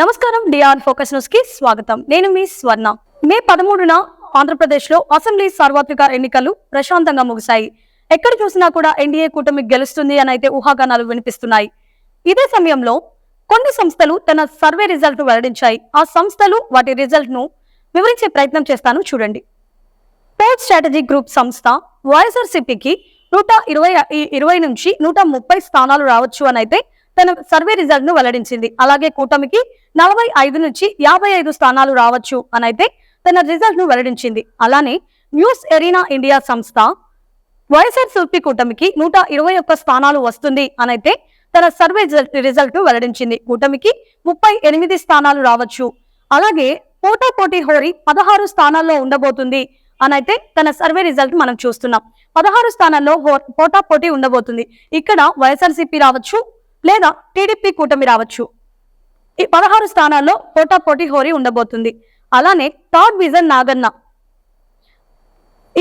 నమస్కారం. DR focus news కి స్వాగతం. నేను మీ స్వర్ణ. మే 13న ఆంధ్రప్రదేశ్ లో అసెంబ్లీ సార్వత్రిక ఎన్నికలు ప్రశాంతంగా ముగిశాయి. ఎక్కడ చూసినా కూడా ఎన్డీఏ కూటమి గెలుస్తుంది అని అయితే ఊహాగానాలు వినిపిస్తున్నాయి. ఇదే సమయంలో కొన్ని సంస్థలు తన సర్వే రిజల్ట్ ను వెల్లడించాయి. ఆ సంస్థలు వాటి రిజల్ట్ ను వివరించే ప్రయత్నం చేస్తాను, చూడండి. పోల్ స్ట్రాటజీ గ్రూప్ సంస్థ వైఎస్ఆర్సీపీకి 120 నుంచి 130 స్థానాలు రావచ్చు అని అయితే తన సర్వే రిజల్ట్ ను వెల్లడించింది. అలాగే కూటమికి 45 నుంచి 55 స్థానాలు రావచ్చు అని అయితే తన రిజల్ట్ ను వెల్లడించింది. అలానే న్యూస్ ఎరీనా ఇండియా సంస్థ వైఎస్ఆర్సీపీ కూటమికి 121 స్థానాలు వస్తుంది అని అయితే తన సర్వే రిజల్ట్ ను వెల్లడించింది. కూటమికి 38 స్థానాలు రావచ్చు. అలాగే పోటాపోటీ హోరీ 16 స్థానాల్లో ఉండబోతుంది అని అయితే తన సర్వే రిజల్ట్ మనం చూస్తున్నాం. 16 స్థానాల్లో పోటాపోటీ ఉండబోతుంది. ఇక్కడ వైఎస్ఆర్సీపీ రావచ్చు లేదా టీడీపీ కూటమి రావచ్చు. ఈ 16 స్థానాల్లో పోటాపోటీ హోరీ ఉండబోతుంది. అలానే థర్డ్ విజన్ నాగన్న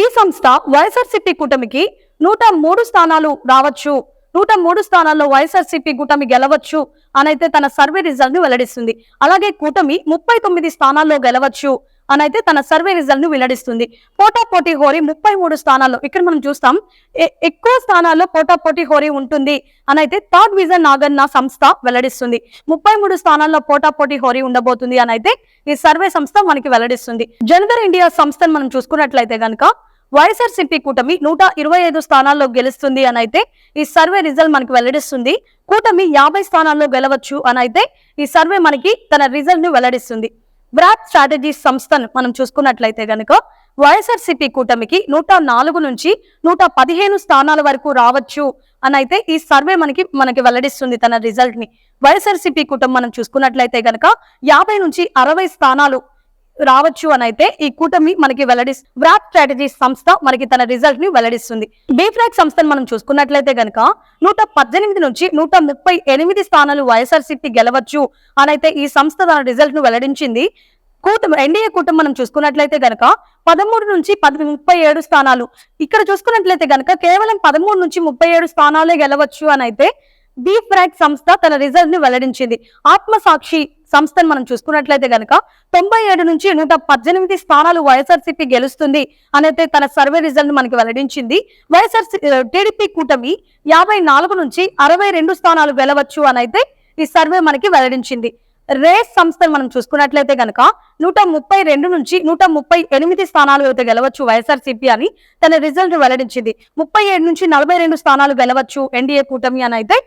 ఈ సంస్థ వైఎస్ఆర్సీపీ కూటమికి 103 స్థానాలు రావచ్చు. 103 స్థానాల్లో వైఎస్ఆర్సీపీ కూటమి గెలవచ్చు అని అయితే తన సర్వే రిజల్ట్ ను వెల్లడిస్తుంది. అలాగే కూటమి 39 స్థానాల్లో గెలవచ్చు అని అయితే తన సర్వే రిజల్ట్ ను వెల్లడిస్తుంది. పోటాపోటీ హోరీ 33 స్థానాల్లో, ఇక్కడ మనం చూస్తాం ఎక్కువ స్థానాల్లో పోటాపోటీ హోరీ ఉంటుంది అని అయితే థర్డ్ విజన్ నాగన్న సంస్థ వెల్లడిస్తుంది. 33 స్థానాల్లో పోటాపోటీ హోరీ ఉండబోతుంది అని అయితే ఈ సర్వే సంస్థ మనకి వెల్లడిస్తుంది. జనధర్ ఇండియా సంస్థను మనం చూసుకున్నట్లయితే గనక వైఎస్ఆర్సీపీ కూటమి 125 స్థానాల్లో గెలుస్తుంది అని అయితే ఈ సర్వే రిజల్ట్ మనకి వెల్లడిస్తుంది. కూటమి 50 స్థానాల్లో గెలవచ్చు అని అయితే ఈ సర్వే మనకి తన రిజల్ట్ ను వెల్లడిస్తుంది. బ్రాడ్ స్ట్రాటజీ సంస్థను మనం చూసుకున్నట్లయితే గనక వైఎస్ఆర్సీపీ కూటమికి 104 నుంచి 115 స్థానాల వరకు రావచ్చు అని అయితే ఈ సర్వే మనకి వెల్లడిస్తుంది తన రిజల్ట్ ని. వైఎస్ఆర్సీపీ కూటమి మనం చూసుకున్నట్లయితే గనక 50 నుంచి 60 స్థానాలు రావచ్చు అని అయితే ఈ కూటమి మనకి వెల్లడిస్తుంది. బ్రాడ్ స్ట్రాటజీ సంస్థ మనకి తన రిజల్ట్ ని వెల్లడిస్తుంది. బీఫ్రాక్ సంస్థను మనం చూసుకున్నట్లయితే గనక 118 నుంచి 138 స్థానాలు వైఎస్ఆర్సీపీ గెలవచ్చు అని అయితే ఈ సంస్థ తన రిజల్ట్ ను వెల్లడించింది. ఎన్డీఏ కూటమి మనం చూసుకున్నట్లయితే గనక 13 నుంచి 37 స్థానాలు, ఇక్కడ చూసుకున్నట్లయితే గనక కేవలం 13 నుంచి 37 స్థానాలే గెలవచ్చు అని అయితే బీఫ్రాక్ సంస్థ తన రిజల్ట్ ని వెల్లడించింది. ఆత్మసాక్షి సంస్థను మనం చూసుకున్నట్లయితే గనక 97 నుంచి 118 స్థానాలు వైఎస్ఆర్సీపీ గెలుస్తుంది అని అయితే తన సర్వే రిజల్ట్ మనకి వెల్లడించింది. టీడీపీ కూటమి 54 నుంచి 62 స్థానాలు గెలవచ్చు అని అయితే ఈ సర్వే మనకి వెల్లడించింది. రేస్ సంస్థను మనం చూసుకున్నట్లయితే గనక 132 నుంచి 138 స్థానాలు అయితే గెలవచ్చు వైఎస్ఆర్సీపీ అని తన రిజల్ట్ వెల్లడించింది. 37 నుంచి 42 స్థానాలు గెలవచ్చు ఎన్డీఏ కూటమి అని అయితే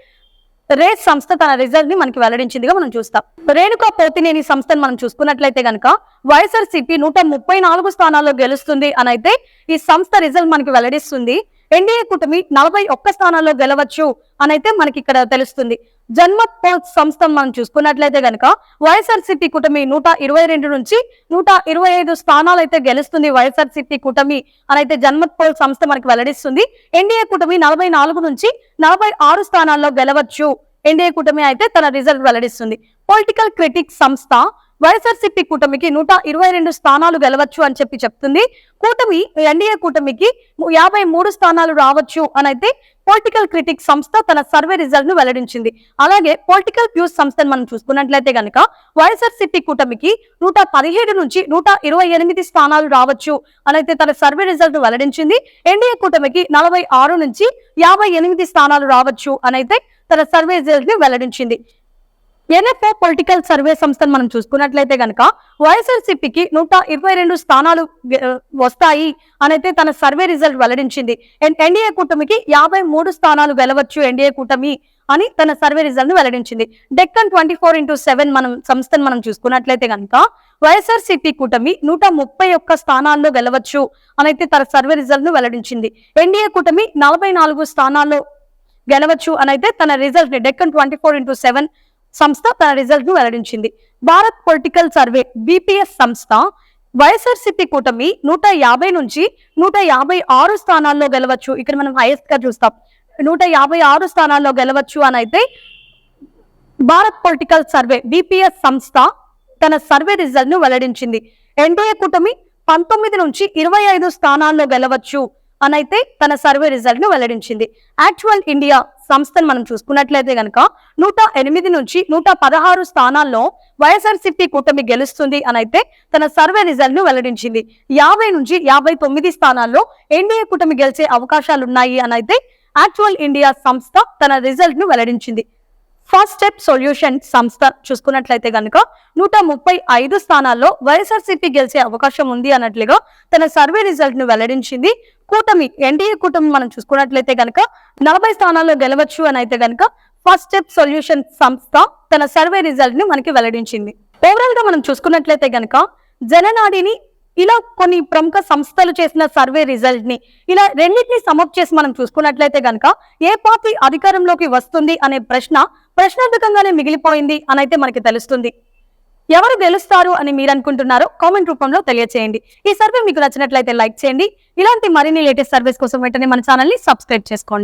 రేస్ సంస్థ తన రిజల్ట్ ని మనకి వెల్లడించిందిగా మనం చూస్తాం. రేణుకా పోతినేని సంస్థను మనం చూసుకున్నట్లయితే గనక వైఎస్ఆర్సీపీ 134 స్థానాల్లో గెలుస్తుంది అని అయితే ఈ సంస్థ రిజల్ట్ మనకి వెల్లడిస్తుంది. ఎన్డీఏ కూటమి 41 స్థానాల్లో గెలవచ్చు అని అయితే మనకి ఇక్కడ తెలుస్తుంది. జన్మత్ పోల్ సంస్థ మనం చూసుకున్నట్లయితే గనక వైఎస్ఆర్సీపీ కూటమి 122 నుంచి 125 స్థానాలు అయితే గెలుస్తుంది వైఎస్ఆర్సీపీ కూటమి అని అయితే జన్మత్ పోల్ సంస్థ మనకి వెల్లడిస్తుంది. ఎన్డీఏ కూటమి 44 నుంచి 46 స్థానాల్లో గెలవచ్చు ఎన్డీఏ కూటమి అయితే తన రిజల్ట్ వెల్లడిస్తుంది. పొలిటికల్ క్రిటిక్స్ సంస్థ వైఎస్ఆర్సీపీ కూటమికి 122 స్థానాలు గెలవచ్చు అని చెప్తుంది. కూటమి ఎన్డీఏ కూటమికి 53 స్థానాలు రావచ్చు అని అయితే పొలిటికల్ క్రిటిక్ సంస్థ తన సర్వే రిజల్ట్ ను వెల్లడించింది. అలాగే పొలిటికల్ వ్యూస్ సంస్థను మనం చూసుకున్నట్లయితే గనక వైఎస్ఆర్సీపీ కూటమికి 117 నుంచి 128 స్థానాలు రావచ్చు అని అయితే తన సర్వే రిజల్ట్ ను వెల్లడించింది. ఎన్డీఏ కూటమికి 46 నుంచి 58 స్థానాలు రావచ్చు అని అయితే తన సర్వే రిజల్ట్ ని వెల్లడించింది. ఎన్ఎఫ్ఓ పొలిటికల్ సర్వే సంస్థను మనం చూసుకున్నట్లయితే గనక వైఎస్ఆర్సీపీకి 122 స్థానాలు వస్తాయి అని అయితే తన సర్వే రిజల్ట్ వెల్లడించింది. ఎన్డీఏ కూటమికి 53 స్థానాలు గెలవచ్చు ఎన్డీఏ కూటమి అని తన సర్వే రిజల్ట్ ను వెల్లడించింది. డెక్కన్ 24/7 సంస్థను మనం చూసుకున్నట్లయితే గనక వైఎస్ఆర్సీపీ కూటమి 131 స్థానాల్లో గెలవచ్చు అని అయితే తన సర్వే రిజల్ట్ ను వెల్లడించింది. ఎన్డీఏ కూటమి 44 స్థానాల్లో గెలవచ్చు అని అయితే తన రిజల్ట్ ని డెక్కన్ 24/7 సంస్థ తన రిజల్ట్ ను వెల్లడించింది. భారత్ పొలిటికల్ సర్వే బీపీఎస్ సంస్థ వైఎస్ఆర్సీపీ కూటమి 150 నుంచి 156 స్థానాల్లో గెలవచ్చు, ఇక్కడ మనం హైయెస్ట్ గా చూస్తాం 156 స్థానాల్లో గెలవచ్చు అని అయితే భారత్ పొలిటికల్ సర్వే బీపీఎస్ సంస్థ తన సర్వే రిజల్ట్ ను వెల్లడించింది. ఎన్డీఏ కూటమి 19 నుంచి 25 స్థానాల్లో గెలవచ్చు అనైతే తన సర్వే రిజల్ట్ ను వెల్లడించింది. యాక్చువల్ ఇండియా సంస్థను మనం చూసుకున్నట్లయితే గనక 108 నుంచి 116 స్థానాల్లో వైఎస్ఆర్సీపీ కూటమి గెలుస్తుంది అనైతే తన సర్వే రిజల్ట్ ను వెల్లడించింది. 50 నుంచి 59 స్థానాల్లో ఎన్డీఏ కూటమి గెలిచే అవకాశాలున్నాయి అనైతే యాక్చువల్ ఇండియా సంస్థ తన రిజల్ట్ ను వెల్లడించింది. ఫస్ట్ స్టెప్ సొల్యూషన్ సంస్థ చూసుకున్నట్లయితే గనుక 135 స్థానాల్లో వైఎస్ఆర్సీపీ గెలిచే అవకాశం ఉంది అన్నట్లుగా తన సర్వే రిజల్ట్ ను వెల్లడించింది. కూటమి ఎన్డీఏ కూటమి మనం చూసుకున్నట్లయితే గనక 40 స్థానాల్లో గెలవచ్చు అని అయితే గనక ఫస్ట్ స్టెప్ సొల్యూషన్ సంస్థ తన సర్వే రిజల్ట్ ని మనకి వెల్లడించింది. ఓవరాల్ గా మనం చూసుకున్నట్లయితే గనక జననాడిని ఇలా కొన్ని ప్రముఖ సంస్థలు చేసిన సర్వే రిజల్ట్ ని ఇలా రెండింటిని సమప్ చేసి మనం చూసుకున్నట్లయితే గనక ఏ పార్టీ అధికారంలోకి వస్తుంది అనే ప్రశ్నార్థకంగానే మిగిలిపోయింది అని అయితే మనకి తెలుస్తుంది. ఎవరు గెలుస్తారు అని మీరు అనుకుంటున్నారో కామెంట్ రూపంలో తెలియచేయండి. ఈ సర్వే మీకు నచ్చినట్లయితే లైక్ చేయండి. ఇలాంటి మరిన్ని లేటెస్ట్ సర్వేస్ కోసం వెంటనే మన ఛానల్ ని సబ్స్క్రైబ్ చేసుకోండి.